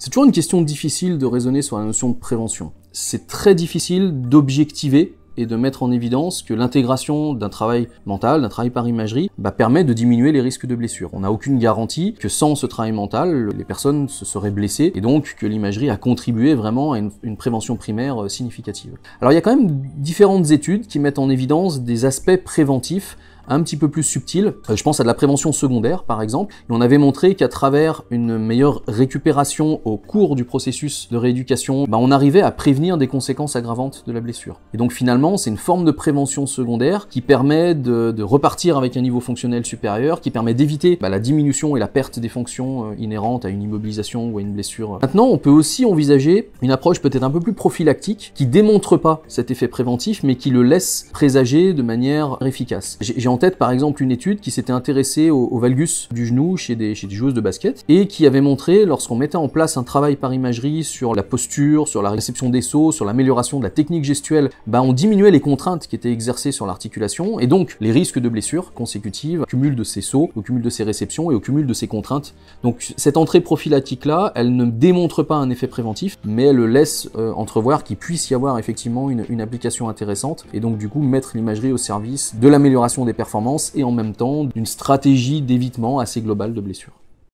C'est toujours une question difficile de raisonner sur la notion de prévention. C'est très difficile d'objectiver et de mettre en évidence que l'intégration d'un travail mental, d'un travail par imagerie, permet de diminuer les risques de blessures. On n'a aucune garantie que sans ce travail mental, les personnes se seraient blessées et donc que l'imagerie a contribué vraiment à une prévention primaire significative. Alors il y a quand même différentes études qui mettent en évidence des aspects préventifs un petit peu plus subtil. Je pense à de la prévention secondaire, par exemple. Et on avait montré qu'à travers une meilleure récupération au cours du processus de rééducation, on arrivait à prévenir des conséquences aggravantes de la blessure. Et donc finalement, c'est une forme de prévention secondaire qui permet de repartir avec un niveau fonctionnel supérieur, qui permet d'éviter la diminution et la perte des fonctions inhérentes à une immobilisation ou à une blessure. Maintenant, on peut aussi envisager une approche peut-être un peu plus prophylactique, qui démontre pas cet effet préventif, mais qui le laisse présager de manière efficace. J'ai en tête par exemple une étude qui s'était intéressée au valgus du genou chez des joueuses de basket et qui avait montré, lorsqu'on mettait en place un travail par imagerie sur la posture, sur la réception des sauts, sur l'amélioration de la technique gestuelle, on diminuait les contraintes qui étaient exercées sur l'articulation et donc les risques de blessures consécutives au cumul de ces sauts, au cumul de ces réceptions et au cumul de ces contraintes. Donc cette entrée prophylactique là, elle ne démontre pas un effet préventif, mais elle laisse entrevoir qu'il puisse y avoir effectivement une application intéressante et donc du coup mettre l'imagerie au service de l'amélioration des performances et en même temps d'une stratégie d'évitement assez globale de blessures.